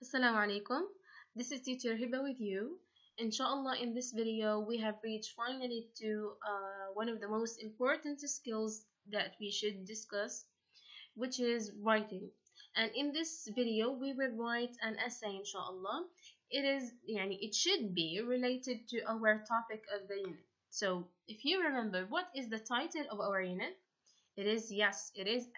Assalamu alaikum. This is teacher Hiba with you. Inshallah, in this video, we have reached finally to one of the most important skills that we should discuss, which is writing. And in this video, we will write an essay, inshallah. It should be related to our topic of the unit. So, if you remember, what is the title of our unit? It is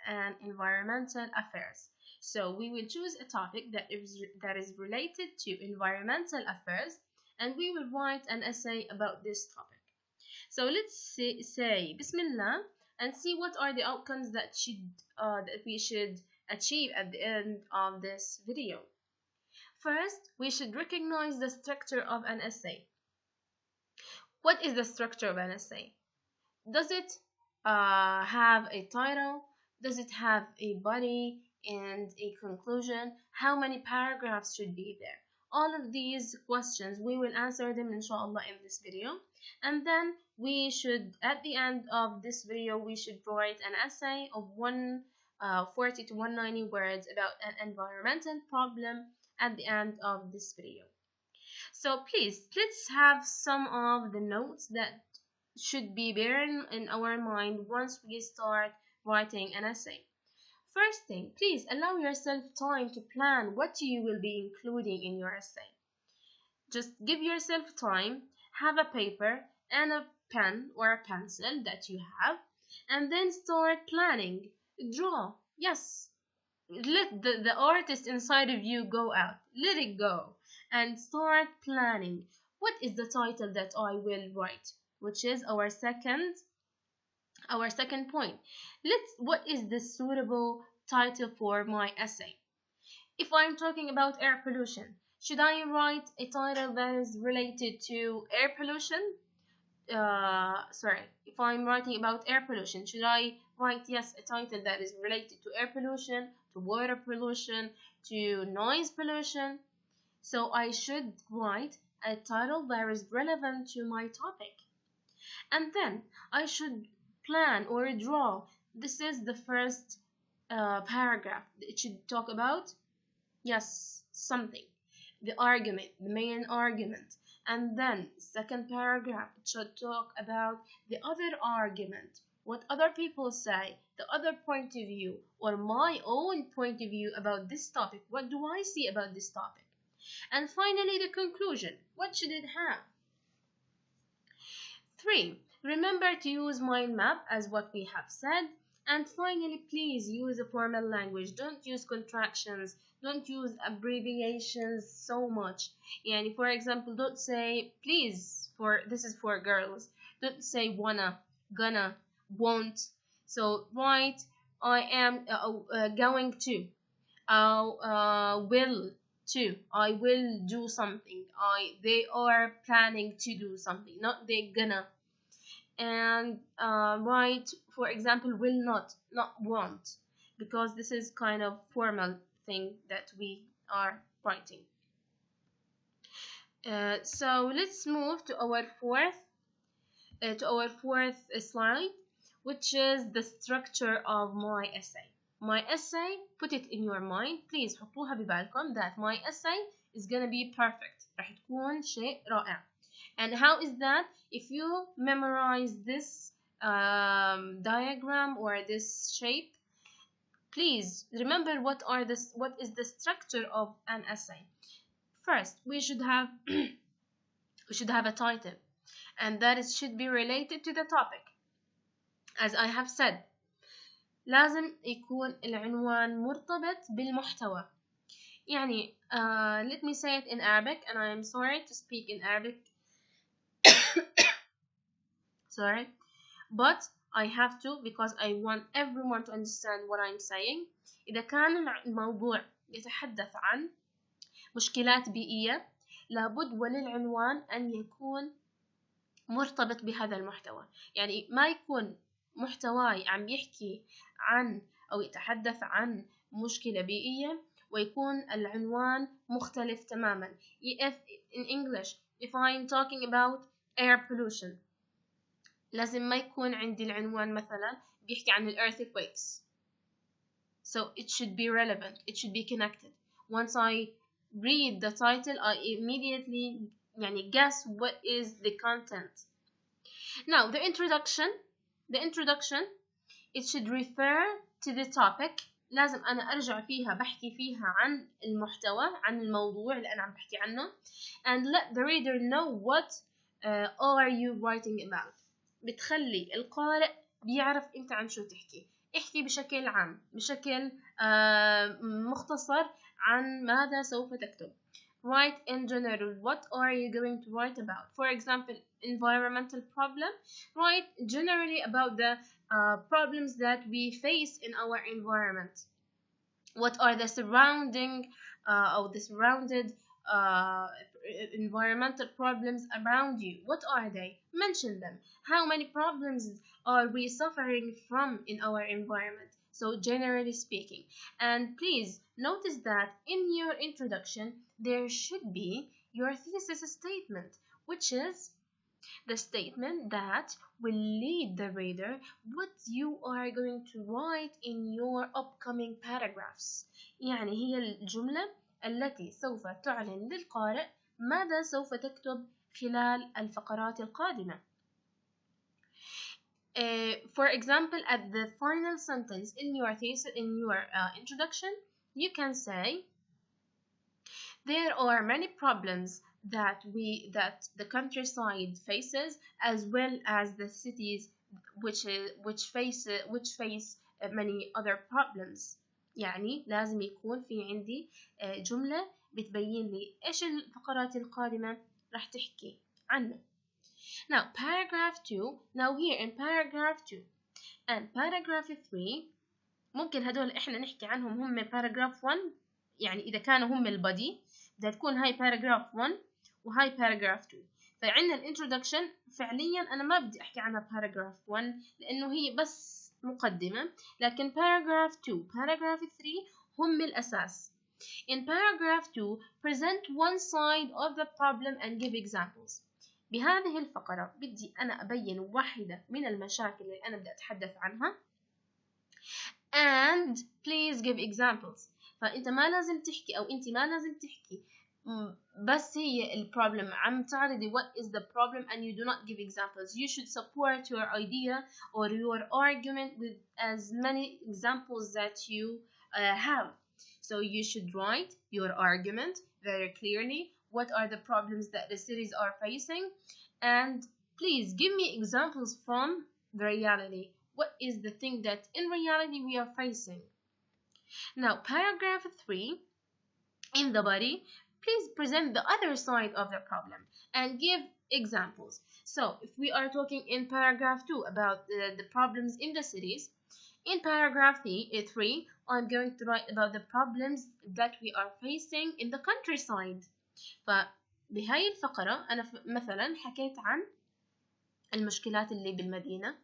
an environmental affairs. So we will choose a topic that is related to environmental affairs, and we will write an essay about this topic. So let's say Bismillah and see what are the outcomes that we should achieve at the end of this video. First, we should recognize the structure of an essay. What is the structure of an essay? Does it have a title? Does it have a body and a conclusion? How many paragraphs should be there? All of these questions, we will answer them inshallah in this video. And then we should, at the end of this video, we should write an essay of 140 to 190 words about an environmental problem at the end of this video. So please, let's have some of the notes that should be borne in our mind once we start writing an essay. First thing, please allow yourself time to plan what you will be including in your essay. Just give yourself time, have a paper and a pen or a pencil that you have, and then start planning. Draw, yes. Let the artist inside of you go out. Let it go and start planning. What is the title that I will write? Which is our second point. What is the suitable title for my essay? If I'm talking about air pollution, should I write a title that is related to air pollution? If I'm writing about air pollution, should I write a title that is related to air pollution, to water pollution, to noise pollution? So I should write a title that is relevant to my topic. And then I should plan or draw. This is the first paragraph. It should talk about, something. The argument, the main argument. And then second paragraph, it should talk about the other argument. What other people say, the other point of view, or my own point of view about this topic. What do I see about this topic? And finally, the conclusion. What should it have? 3. Remember to use mind map as what we have said. And finally, please use a formal language. Don't use contractions. Don't use abbreviations so much. For example, don't say please. This is for girls. Don't say wanna, gonna, won't. So write I am going to. Will to. I will do something. They are planning to do something. Not they gonna. And write, for example, will not want, because this is kind of formal thing that we are writing. So let's move to our fourth slide, which is the structure of my essay. My essay, put it in your mind, please حطوها ببالكم that my essay is gonna be perfect. راح تكون شيء رائع. And how is that? If you memorize this diagram or this shape, please remember what is the structure of an essay. First, we should have a title, and that should be related to the topic. As I have said, لازم يكون العنوان مرتبط بالمحتوى. Let me say it in Arabic, and I am sorry to speak in Arabic. Sorry, but I have to, because I want everyone to understand what I'm saying. إذا كان الموضوع يتحدث عن مشكلات بيئية، لابد وللعنوان أن يكون مرتبط بهذا المحتوى. ما يكون محتواي عم يحكي عن أو يتحدث عن مشكلة بيئية ويكون العنوان مختلف تماما. In English, if I'm talking about air pollution, لازم ما يكون عندي العنوان مثلا بيحكي عن earthquakes. So it should be relevant, it should be connected. Once I read the title, I immediately guess what is the content. Now the introduction it should refer to the topic. لازم أنا أرجع فيها بحكي فيها عن المحتوى، عن الموضوع اللي أنا عم بحكي عنه. and let the reader know what are you writing about. بتخلي القارئ بيعرف أنت عن شو تحكي. احكي بشكل عام، بشكل مختصر عن ماذا سوف تكتب. Write in general. What are you going to write about? For example, environmental problem. Write generally about the problems that we face in our environment. What are the surrounded environmental problems around you? What are they? Mention them. How many problems are we suffering from in our environment? So generally speaking. And please notice that in your introduction there should be your thesis statement, which is the statement that will lead the reader what you are going to write in your upcoming paragraphs. يعني هي الجملة التي سوف تعلن للقارئ ماذا سوف تكتب خلال الفقرات القادمة. For example, at the final sentence in your thesis, in your introduction, you can say, there are many problems that the countryside faces, as well as the cities which face many other problems. يعني لازم يكون في عندي جملة بتبين لي إيش الفقرات القادمة راح تحكي عنه. Now paragraph 2. Now here in paragraph 2 and paragraph 3 ممكن هدول إحنا نحكي عنهم هم paragraph 1. يعني إذا كانوا هم البادي بدها تكون هاي paragraph 1 وهاي paragraph 2. فعندنا الانترودكشن فعليا أنا ما بدي أحكي عنها paragraph 1 لأنه هي بس مقدمة، لكن paragraph 2 paragraph 3 هم الأساس. In paragraph 2 present one side of the problem and give examples. بهذه الفقرة بدي أنا أبين واحدة من المشاكل اللي أنا بدي أتحدث عنها and please give examples. فأنت ما لازم تحكي أو أنت ما لازم تحكي بس هي البروبلم عم تعرضي what is the problem and you do not give examples. You should support your idea or your argument with as many examples that you have. So you should write your argument very clearly. What are the problems that the cities are facing? And please give me examples from the reality. What is the thing that in reality we are facing? Now paragraph 3 in the body, please present the other side of the problem and give examples. So if we are talking in paragraph 2 about the problems in the cities, in paragraph 3 I'm going to write about the problems that we are facing in the countryside. فبهاي الفقرة أنا مثلا حكيت عن المشكلات اللي بالمدينة.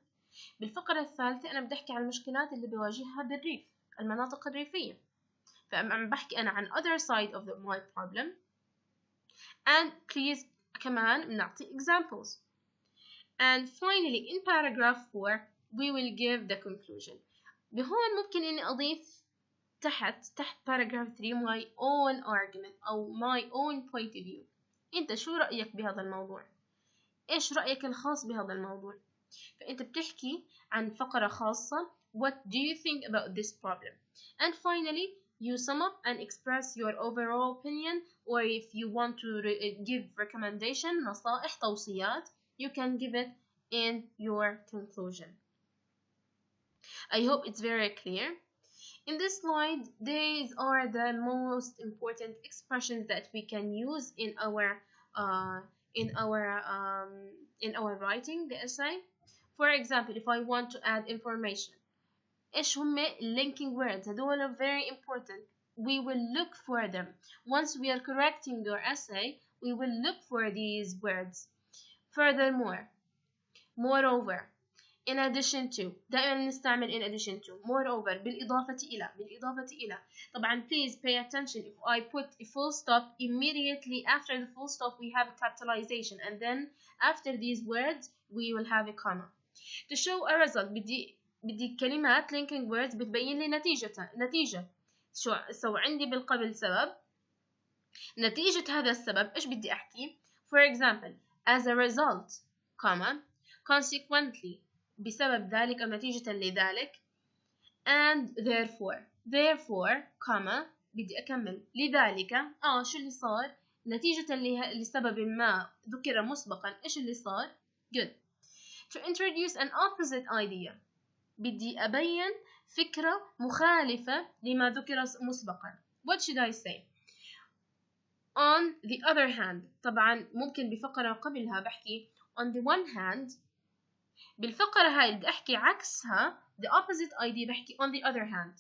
بالفقرة الثالثة أنا بدي أحكي عن المشكلات اللي بواجهها بالريف، المناطق الريفية. فعم بحكي أنا عن other side of my problem and please كمان بنعطي examples. And finally in paragraph 4 we will give the conclusion. بهون ممكن إني أضيف تحت paragraph 3 my own argument أو my own point of view. أنت شو رأيك بهذا الموضوع؟ إيش رأيك الخاص بهذا الموضوع؟ فأنت بتحكي عن فقرة خاصة what do you think about this problem? And finally you sum up and express your overall opinion, or if you want to give recommendation نصائح توصيات you can give it in your conclusion. I hope it's very clear. In this slide these are the most important expressions that we can use in our writing the essay. For example, if I want to add information, إيش هم linking words؟ هدول very important. We will look for them. Once we are correcting your essay, we will look for these words. Furthermore, moreover, in addition to، دائما نستعمل in addition to، moreover، بالإضافة إلى. طبعا please pay attention. If I put a full stop, immediately after the full stop we have a capitalization, and then after these words we will have a comma. To show a result بدي كلمات linking words بتبين لي نتيجة. So عندي بالقبل سبب نتيجة هذا السبب إيش بدي أحكي؟ For example, as a result, comma, consequently, بسبب ذلك أو نتيجة لذلك, and therefore, comma, بدي أكمل لذلك شو اللي صار؟ نتيجة لسبب ما ذكر مسبقا إيش اللي صار؟ Good. To introduce an opposite idea, بدي أبين فكرة مخالفة لما ذكر مسبقا. What should I say? On the other hand, طبعا ممكن بفقرة قبلها بحكي on the one hand. بالفقرة هاي بدي أحكي عكسها the opposite idea بحكي on the other hand.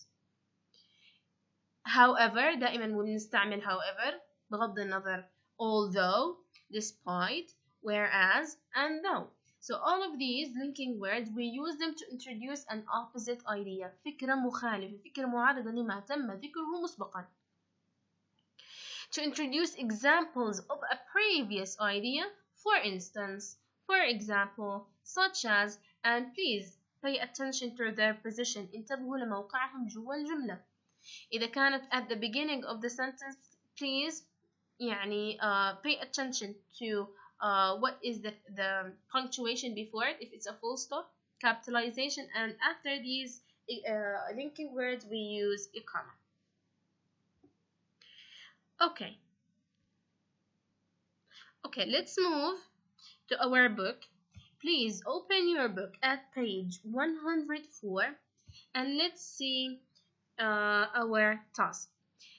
However دائما بنستعمل however بغض النظر although, despite, whereas, and though. So all of these linking words we use them to introduce an opposite idea. فكرة مخالفة، فكرة معارضة لما تم ذكره مسبقا. To introduce examples of a previous idea, for instance, for example, such as, and please pay attention to their position. انتبهوا لموقعهم جوا الجملة. إذا كانت at the beginning of the sentence, please يعني pay attention to what is the punctuation before it, if it's a full stop, capitalization, and after these linking words we use a comma. Okay, let's move to our book. Please open your book at page 104 and let's see our task.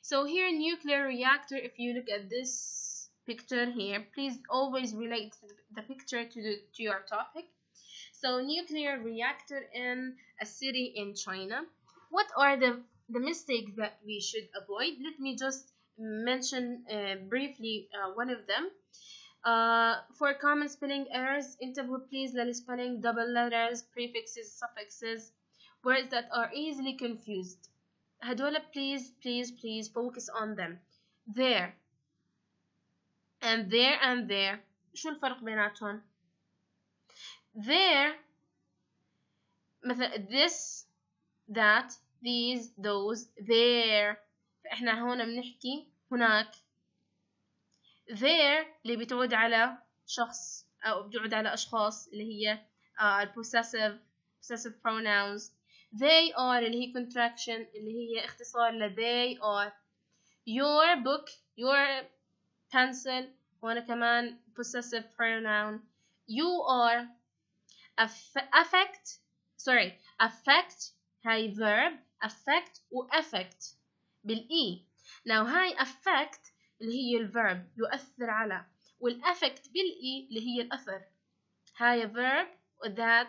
So here, nuclear reactor, if you look at this picture here, please always relate the picture to your topic. So nuclear reactor in a city in China. What are the mistakes that we should avoid? Let me just mention briefly one of them. For common spelling errors, انتبهوا please للspelling, double letters, prefixes, suffixes, words that are easily confused. هدول please focus on them. There and there شو الفرق بيناتهم؟ There مثلا this, that, these, those, there. فإحنا هون بنحكي هناك. There اللي بتعود على شخص أو بتعود على أشخاص اللي هي possessive pronouns. They are اللي هي contraction اللي هي اختصار ل they are. Your book, your pencil وأنا كمان possessive pronoun. You are. affect هاي verb affect و affect بالإي. Now هاي affect اللي هي الverb يؤثر على، والaffect بالإي اللي هي الأثر. هاي verb that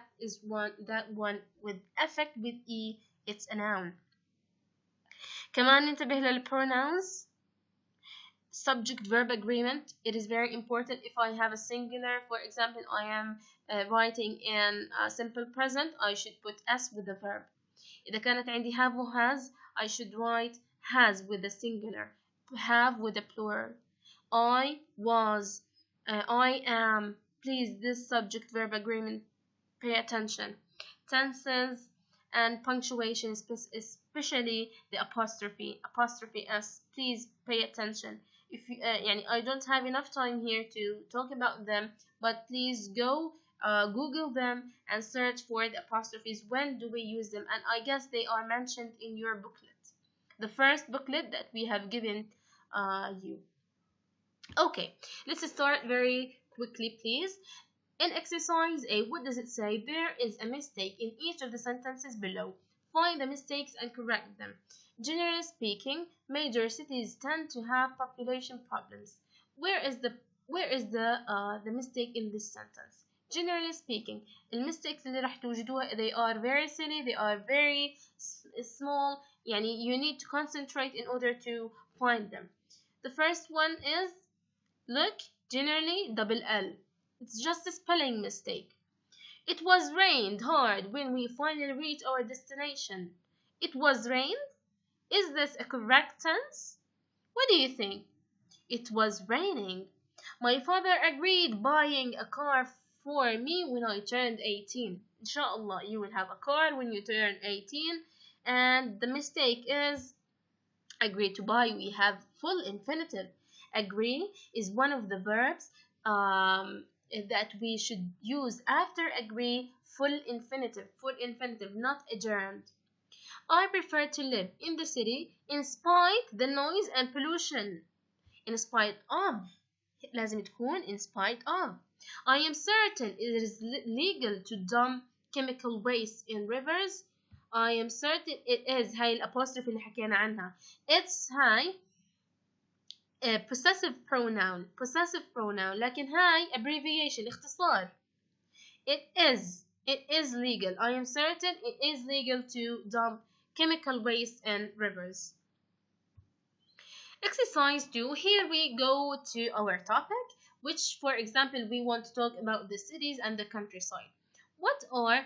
one with affect with E, it's a noun. كمان ننتبه للpronouns. Subject verb agreement, it is very important. If I have a singular, for example, I am writing in simple present, I should put S with the verb. إذا كانت عندي have و has, I should write has with the singular, have with the plural. I was, I am. Please, this subject verb agreement, pay attention. Tenses and punctuation, especially the apostrophe S, please pay attention. If you, I don't have enough time here to talk about them, but please go Google them and search for the apostrophes. When do we use them? And I guess they are mentioned in your booklet, the first booklet that we have given you. Okay, let's start very quickly, please. In exercise A, what does it say? There is a mistake in each of the sentences below. Find the mistakes and correct them. Generally speaking, major cities tend to have population problems. Where is the mistake in this sentence? Generally speaking, mistakes اللي راح توجدوها, they are very silly, they are very small. You need to concentrate in order to find them. The first one is, look, generally double L. It's just a spelling mistake. It was rained hard when we finally reached our destination. It was rained? Is this a correct tense? What do you think? It was raining. My father agreed buying a car for me when I turned 18. Inshallah, you will have a car when you turn 18. And the mistake is agreed to buy. We have full infinitive. Agree is one of the verbs that we should use after agree. Full infinitive, not adjourned. I prefer to live in the city in spite the noise and pollution. In spite of لازم تكون in spite of. I am certain it is legal to dump chemical waste in rivers. I am certain it is. هاي الأبوستروف اللي حكينا عنها. It's هاي possessive pronoun لكن هاي abbreviation اختصار. It is legal. I am certain it is legal to dump chemical waste in rivers. Exercise 2. Here we go to our topic, which, for example, we want to talk about the cities and the countryside. What are,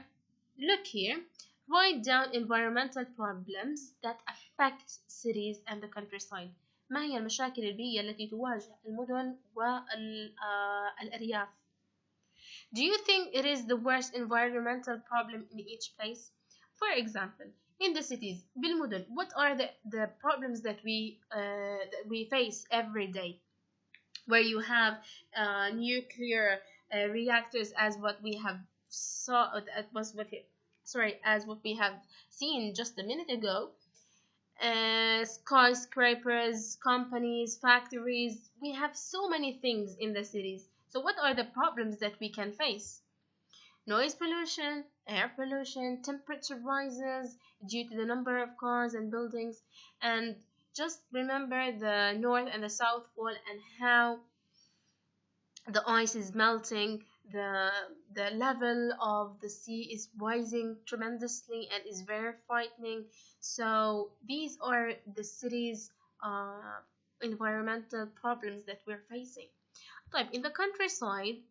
look here, write down environmental problems that affect cities and the countryside. ما هي المشاكل البيئية التي تواجه المدن والأرياف? Do you think it is the worst environmental problem in each place? For example, in the cities, بالمدن, what are the problems that we face every day? Where you have nuclear reactors, as what we have as what we have seen just a minute ago. Skyscrapers, companies, factories. We have so many things in the cities. So what are the problems that we can face? Noise pollution, air pollution, temperature rises due to the number of cars and buildings. And just remember the North and the South Pole and how the ice is melting. The level of the sea is rising tremendously and is very frightening. So these are the city's environmental problems that we're facing. In the countryside,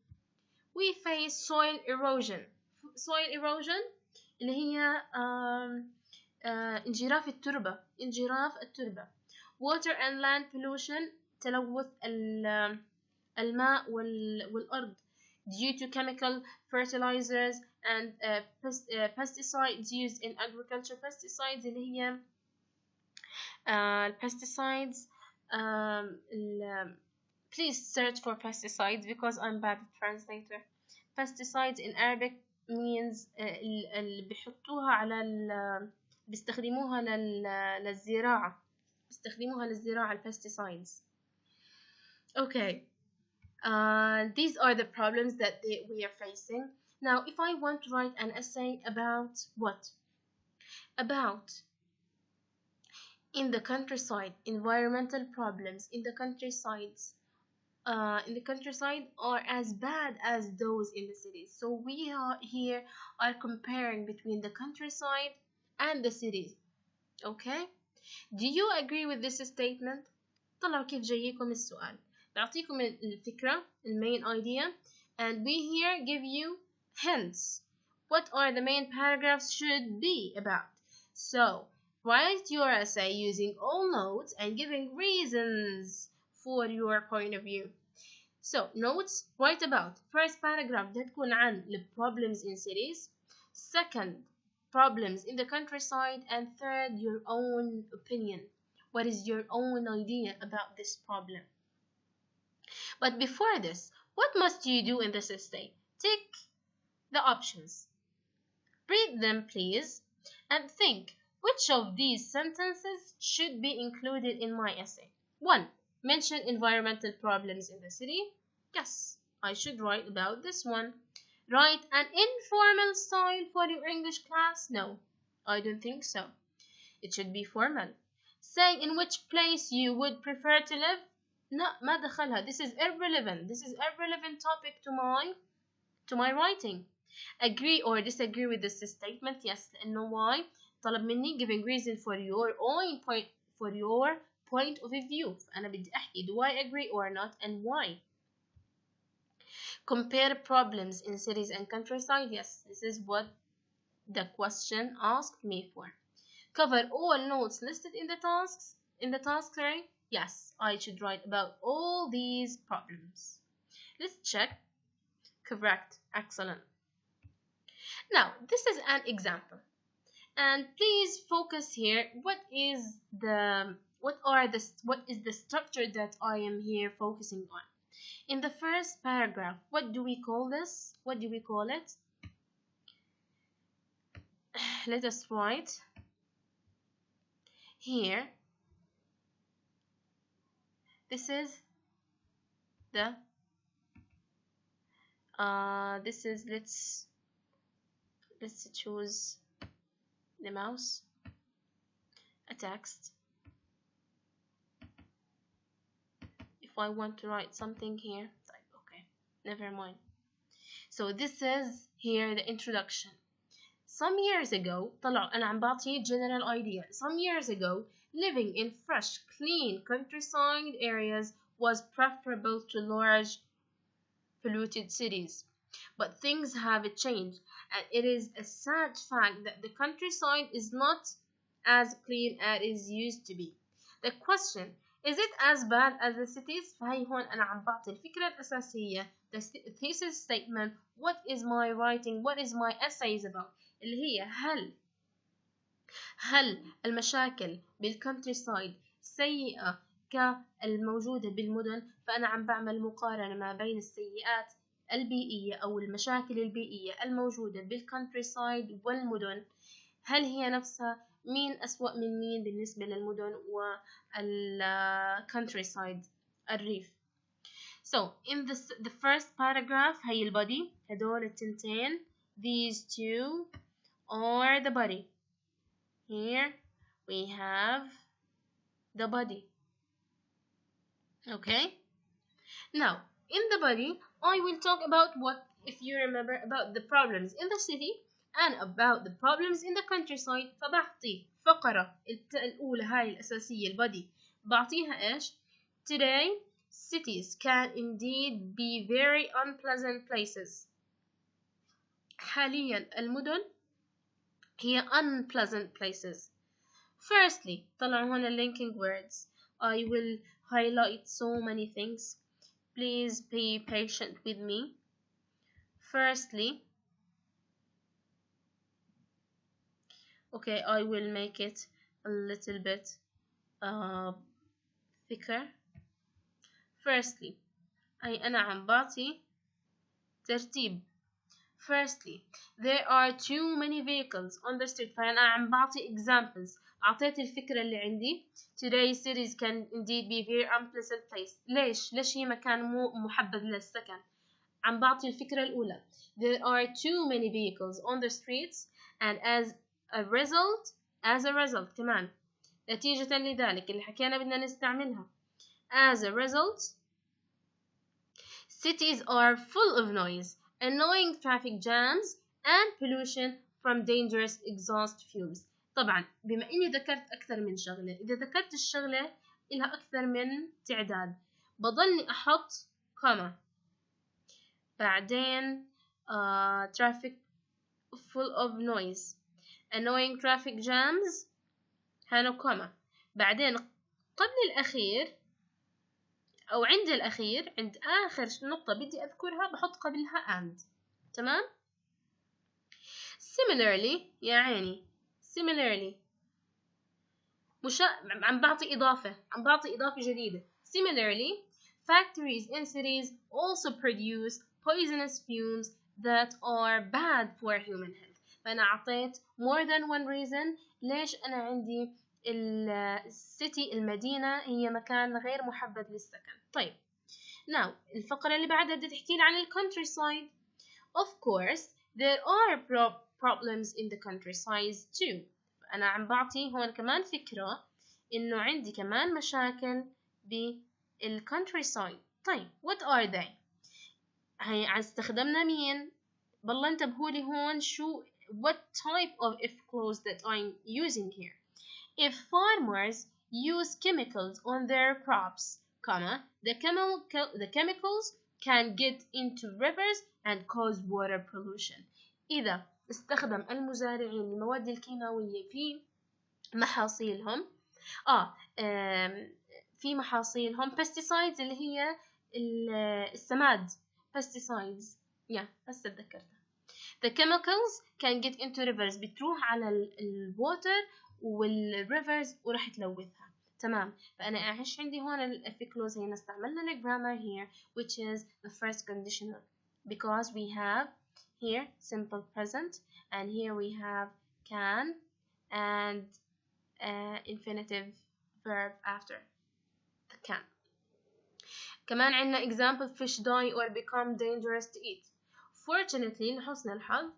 we face soil erosion. Soil erosion اللي هي انجراف التربة. Water and land pollution, تلوث الماء والأرض due to chemical fertilizers and pesticides used in agriculture. Pesticides اللي هي pesticides. Please search for pesticides because I'm bad at translator. Pesticides in Arabic means اللي بيحطوها على بيستخدموها للزراعة. pesticides. Okay. These are the problems that we are facing. Now, if I want to write an essay about what? About in the countryside, environmental problems in the countryside are as bad as those in the cities. So we are comparing between the countryside and the cities. Okay? Do you agree with this statement? طلعوا كيف جايكم السؤال. بعطيكم الفكرة, main idea, and we here give you hints. What are the main paragraphs should be about? So write your essay using all notes and giving reasons for your point of view. So notes, write about first paragraph ده تكون عن the problems in cities, second problems in the countryside, and third your own opinion. What is your own idea about this problem? But before this, what must you do in this essay? Tick the options. Read them, please, and think which of these sentences should be included in my essay. 1. Mention environmental problems in the city. Yes, I should write about this one. Write an informal style for your English class. No, I don't think so. It should be formal. Say in which place you would prefer to live. No, ما دخلها. This is irrelevant. This is irrelevant topic to my writing. Agree or disagree with this statement. Yes, لأنه why? طلب مني giving reason for your own point of view. أنا بدي أحكي do I agree or not and why. Compare problems in cities and countryside. Yes, this is what the question asked me for. Cover all notes listed in the tasks. Yes, I should write about all these problems. Let's check. Correct. Excellent. Now, this is an example. And please focus here. What is the what is the structure that I am here focusing on? In the first paragraph, what do we call this? What do we call it? Let us write here. This is the let's choose the mouse, a text. If I want to write something here, type okay, never mind. So this is here the introduction. Some years ago, أنا عم بعطي general idea. Some years ago, living in fresh, clean countryside areas was preferable to large polluted cities. But things have changed, and it is a sad fact that the countryside is not as clean as it used to be. The question, is it as bad as the cities? فهي هون أنا عم بعطي الفكرة الأساسية, the thesis statement, what is my writing, what is my essays about, اللي هي هل المشاكل بالكونتري سيئة كالموجودة بالمدن؟ فأنا عم بعمل مقارنة ما بين السيئات البيئية أو المشاكل البيئية الموجودة بالكونتري سايد والمدن. هل هي نفسها؟ مين أسوأ من مين بالنسبة للمدن والكونتري سايد الريف؟ So in the first paragraph هي البادي، هدول التنتين، these two are the body. Here we have the body. Okay, now in the body I will talk about what, if you remember, about the problems in the city and about the problems in the countryside. فبعطي فقرة الأولى هاي الأساسية البادي، بعطيها إيش؟ Today cities can indeed be very unpleasant places. حاليا المدن هي unpleasant places. Firstly, طلعوا هنا linking words. I will highlight so many things. Please be patient with me. Firstly, okay, I will make it a little bit thicker. Firstly, أنا عم بعطي ترتيب. Firstly, there are too many vehicles on the street. فأنا عم بعطي examples. أعطيت الفكرة اللي عندي. Today cities can indeed be very unpleasant place. ليش هي مكان مو محبب للسكن؟ عم بعطي الفكرة الأولى. There are too many vehicles on the streets, and as a result كمان نتيجة لذلك اللي حكينا بدنا نستعملها. As a result, cities are full of noise, annoying traffic jams, and pollution from dangerous exhaust fumes. طبعا بما إني ذكرت أكثر من شغلة، إذا ذكرت الشغلة إلها أكثر من تعداد بضلني أحط كوما، بعدين traffic full of noise, annoying traffic jams، هانو كوما، بعدين قبل الأخير أو عند الأخير، عند آخر نقطة بدي أذكرها بحط قبلها and. تمام؟ similarly يا عيني similarly عم بعطي إضافة جديدة. Similarly, factories in cities also produce poisonous fumes that are bad for human health. فأنا أعطيت more than one reason ليش أنا عندي السيتي المدينة هي مكان غير محبب للسكن. طيب now الفقرة اللي بعدها بدها تحكي لي عن ال countryside. Of course there are problems in the countryside too. أنا عم بعطي هون كمان فكرة إنه عندي كمان مشاكل بال countryside. طيب what are they؟ هي استخدمنا مين؟ بالله انتبهوا لي هون شو what type of if clause that I'm using here. If farmers use chemicals on their crops, the chemicals can get into rivers and cause water pollution. إذا استخدم المزارعين المواد الكيماوية في محاصيلهم في محاصيلهم pesticides اللي هي السماد pesticides هسه تذكرتها. The chemicals can get into rivers بتروح على الwater والrivers وراح تلوثها. تمام. فأنا إيش عندي هون if clause هنا استعملنا الجرامر here which is the first conditional because we have here simple present and here we have can and infinitive verb after the can. كمان عندنا example fish die or become dangerous to eat. Fortunately لحسن الحظ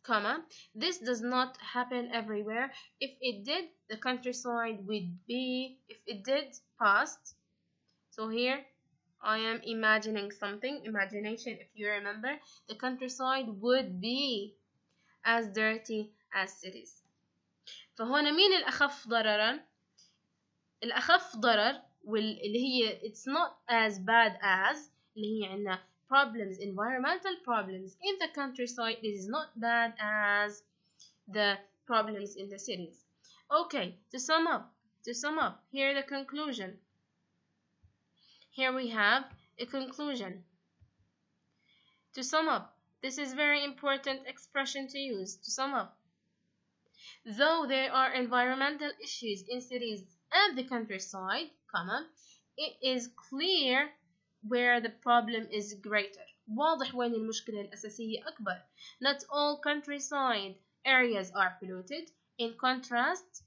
comma this does not happen everywhere. If it did, the countryside would be, if it did, past. So here I am imagining something, imagination if you remember, the countryside would be as dirty as cities. فهنا مين الأخف ضررا؟ الأخف ضرر واللي هي it's not as bad as اللي هي عندنا problems, environmental problems in the countryside is not bad as the problems in the cities. Okay, to sum up, here the conclusion. Here we have a conclusion. To sum up, this is very important expression to use. To sum up, though there are environmental issues in cities and the countryside, comma, it is clear where the problem is greater. واضح وين المشكلة الأساسية أكبر. Not all countryside areas are polluted. In contrast,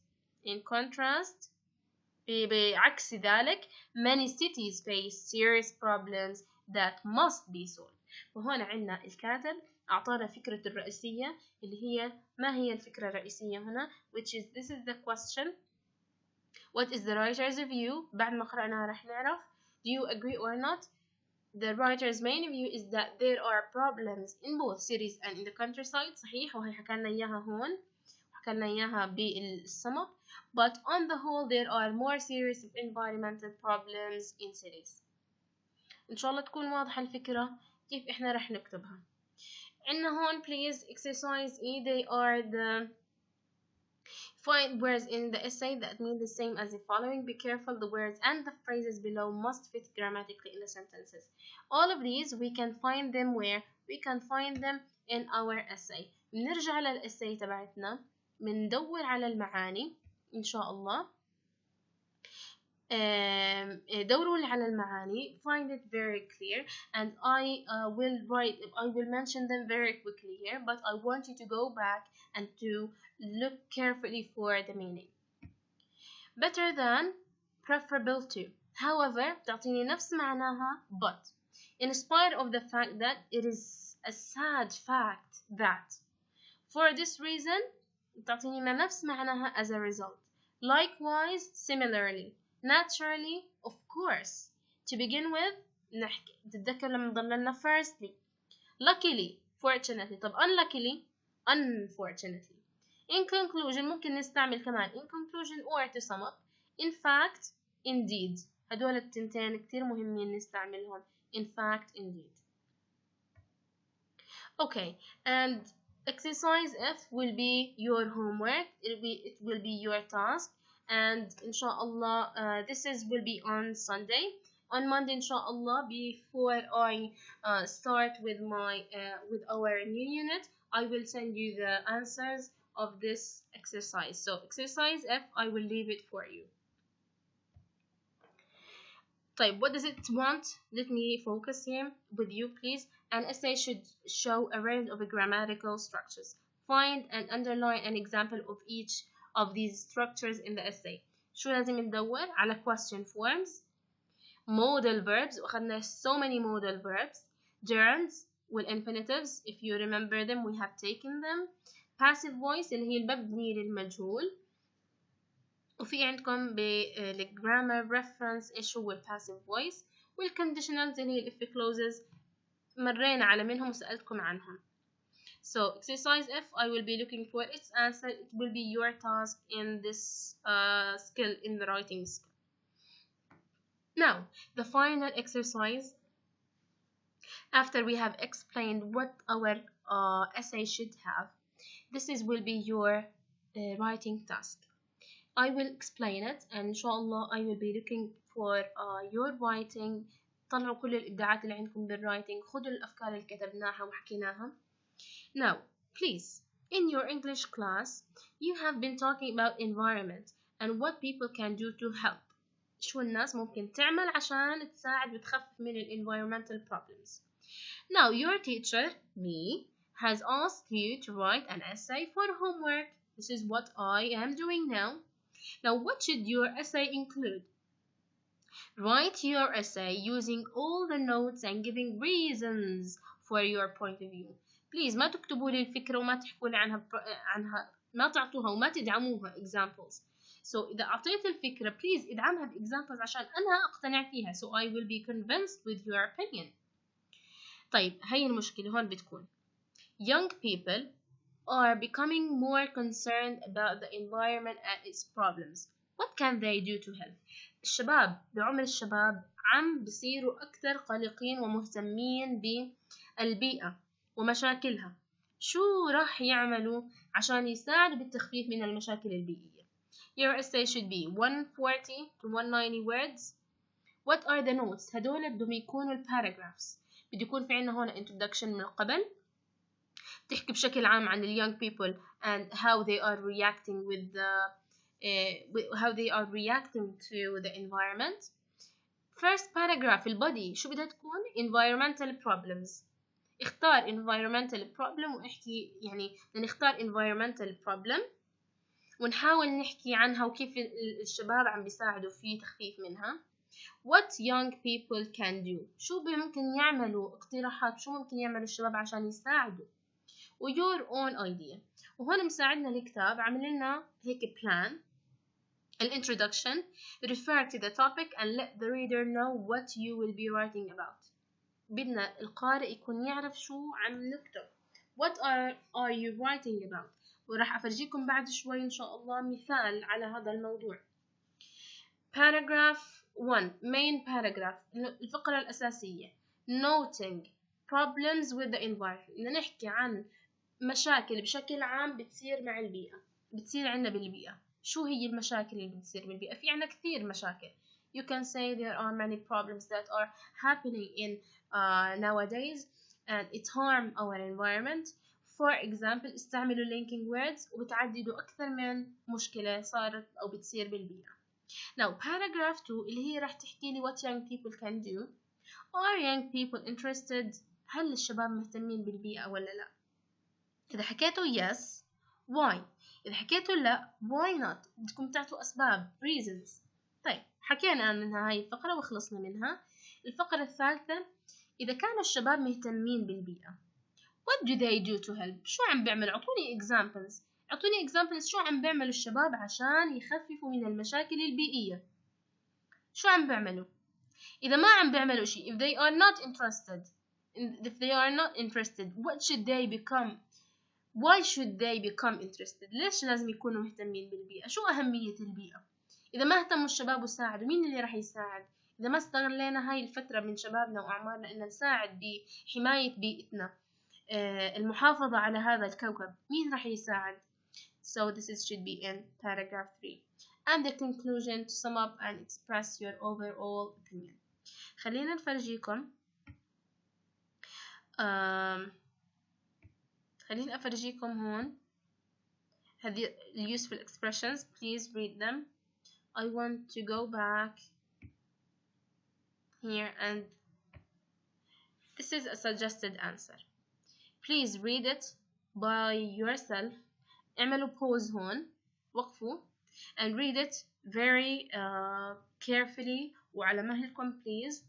بعكس ذلك, many cities face serious problems that must be solved. وهنا عندنا الكاتب أعطانا فكرة الرئيسية اللي هي ما هي الفكرة الرئيسية هنا which is this is the question. What is the writer's view? بعد ما قرأناها رح نعرف do you agree or not? The writer's main view is that there are problems in both cities and in the countryside. صحيح وهي حكالنا إياها هون حكالنا إياها بالسمك. But on the whole there are more serious environmental problems in cities. إن شاء الله تكون واضحة الفكرة كيف إحنا رح نكتبها. عندنا هون please exercise E. They are the find words in the essay that mean the same as the following. Be careful, the words and the phrases below must fit grammatically in the sentences. All of these we can find them where? We can find them in our essay. بنرجع للessay تبعتنا بندور على المعاني إن شاء الله. دوروا على المعاني, find it very clear, and I will mention them very quickly here, but I want you to go back and to look carefully for the meaning. Better than, preferable to. However, تعطيني نفس معناها but, in spite of the fact that it is a sad fact that. For this reason, تعطيني نفس معناها as a result. Likewise, similarly. Naturally, of course. To begin with, نحكي تتذكر لما ضللنا firstly. Luckily, fortunately. طب unluckily, unfortunately. In conclusion ممكن نستعمل كمان in conclusion or to sum up. In fact, indeed. هدول التنتين كتير مهمين نستعملهم. In fact, indeed. Okay, and exercise F will be your homework. It will be your task. And inshallah this will be on Sunday. On Monday inshallah, before I start with our new unit, I will send you the answers of this exercise. So exercise F, I will leave it for you. طيب, what does it want? Let me focus here with you please. An essay should show a range of grammatical structures. Find and underline an example of each of these structures in the essay. شو لازم ندور على question forms, modal verbs, وأخذنا so many modal verbs, gerunds والinfinitives, if you remember them we have taken them, passive voice اللي هي المبني للمجهول, وفي عندكم بالgrammar reference إيش هو passive voice, والconditionals اللي هي if clauses مرينا على منهم وسألتكم عنهم. So exercise F, I will be looking for its answer. It will be your task in this skill, in the writing skill. Now, the final exercise, after we have explained what our essay should have, this will be your writing task. I will explain it, and inshallah I will be looking for your writing. طلعوا كل الإبداعات اللي عندكم بالwriting, خذوا الأفكار اللي كتبناها وحكيناها. Now, please, in your English class, you have been talking about environment, and what people can do to help. شو الناس ممكن تعمل عشان تساعد وتخفف من ال environmental problems. Now your teacher, me, has asked you to write an essay for homework. This is what I am doing now. Now what should your essay include? Write your essay using all the notes and giving reasons for your point of view. Please ما تكتبوا لي الفكرة وما تحكوا لي عنها ما تعطوها وما تدعموها examples. So إذا أعطيت الفكرة please ادعمها examples عشان أنا أقتنع فيها. So I will be convinced with your opinion. طيب هاي المشكلة هون بتكون young people are becoming more concerned about the environment and its problems. What can they do to help? الشباب بعمر الشباب عم بصيروا أكثر قلقين ومهتمين بالبيئة ومشاكلها. شو راح يعملوا عشان يساعدوا بالتخفيف من المشاكل البيئية؟ Your essay should be 140 to 190 words. What are the notes؟ هدول بدهم يكونوا paragraphs. بده يكون في عنا هون introduction من قبل تحكي بشكل عام عن ال young people and how they are reacting with to the environment. First paragraph البody شو بدها تكون؟ environmental problems. اختار environmental problem واحكي يعني نختار environmental problem ونحاول نحكي عنها وكيف الشباب عم بيساعدوا في تخفيف منها. What young people can do؟ شو ممكن يعملوا اقتراحات شو ممكن يعملوا الشباب عشان يساعدوا و your own idea. وهون مساعدنا الكتاب عامل لنا هيك plan introduction refer to the topic and let the reader know what you will be writing about. بدنا القارئ يكون يعرف شو عم نكتب. What are you writing about؟ وراح أفرجيكم بعد شوي إن شاء الله مثال على هذا الموضوع. Paragraph 1 main paragraph الفقرة الأساسية noting problems with the environment. بدنا نحكي عن مشاكل بشكل عام بتصير مع البيئة بتصير عنا بالبيئة. شو هي المشاكل اللي بتصير بالبيئة؟ في عنا كثير مشاكل. You can say there are many problems that are happening in nowadays and it harm our environment. For example استعملوا linking words وبتعددوا أكثر من مشكلة صارت أو بتصير بالبيئة. Now paragraph 2 اللي هي راح تحكي لي what young people can do. Are young people interested؟ هل الشباب مهتمين بالبيئة ولا لا؟ إذا حكيتوا yes why؟ إذا حكيتوا لا why not؟ بدكم تعطوا أسباب reasons. طيب حكينا عنها هاي الفقرة وخلصنا منها. الفقرة الثالثة إذا كانوا الشباب مهتمين بالبيئة what do they do to help؟ شو عم بيعمل؟ أعطوني examples شو عم بيعملوا الشباب عشان يخففوا من المشاكل البيئية. شو عم بيعملوا؟ إذا ما عم بيعملوا شيء if they are not interested what should they become؟ why should they become interested؟ ليش لازم يكونوا مهتمين بالبيئة؟ شو أهمية البيئة؟ إذا ما اهتموا الشباب وساعدوا مين اللي راح يساعد؟ إذا ما استغلينا هاي الفترة من شبابنا وأعمارنا إن نساعد بحماية بيئتنا المحافظة على هذا الكوكب مين راح يساعد؟ So this should be in paragraph 3 and the conclusion to sum up and express your overall opinion. خلينا نفرجيكم خليني أفرجيكم هون هذه useful expressions. Please read them. I want to go back here and this is a suggested answer. Please read it by yourself. اعملوا pause هون وقفوا and read it very carefully وعلى مهلكم please.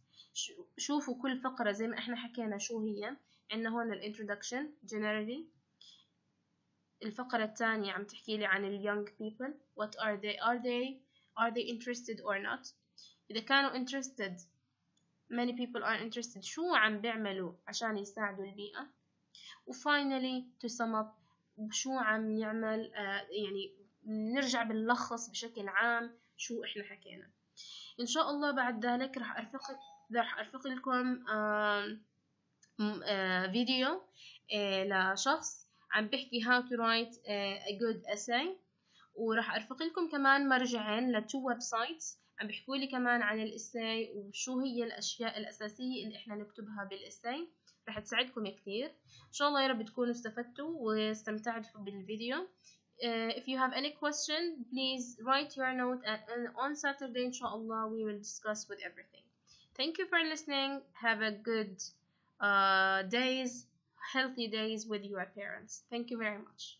شوفوا كل فقرة زي ما احنا حكينا شو هي. عندنا هون الانترودكشن generally. الفقرة الثانية عم تحكي لي عن ال young people what are they interested or not. إذا كانوا interested many people are interested شو عم بيعملوا عشان يساعدوا البيئة. وfinally to sum up شو عم يعمل يعني نرجع باللخص بشكل عام شو احنا حكينا. إن شاء الله بعد ذلك راح أرفق لكم فيديو لشخص عم بحكي how to write a good essay وراح أرفق لكم كمان مرجعين ل2 websites عم بيحكوا لي كمان عن الإساي وشو هي الأشياء الأساسية اللي إحنا نكتبها بالإساي. راح تساعدكم كثير إن شاء الله. يا رب تكونوا استفدتوا واستمتعتوا بالفيديو. If you have any question, please write your note, and on Saturday, inshallah, we will discuss with everything. Thank you for listening. Have a good days, healthy days with your parents. Thank you very much.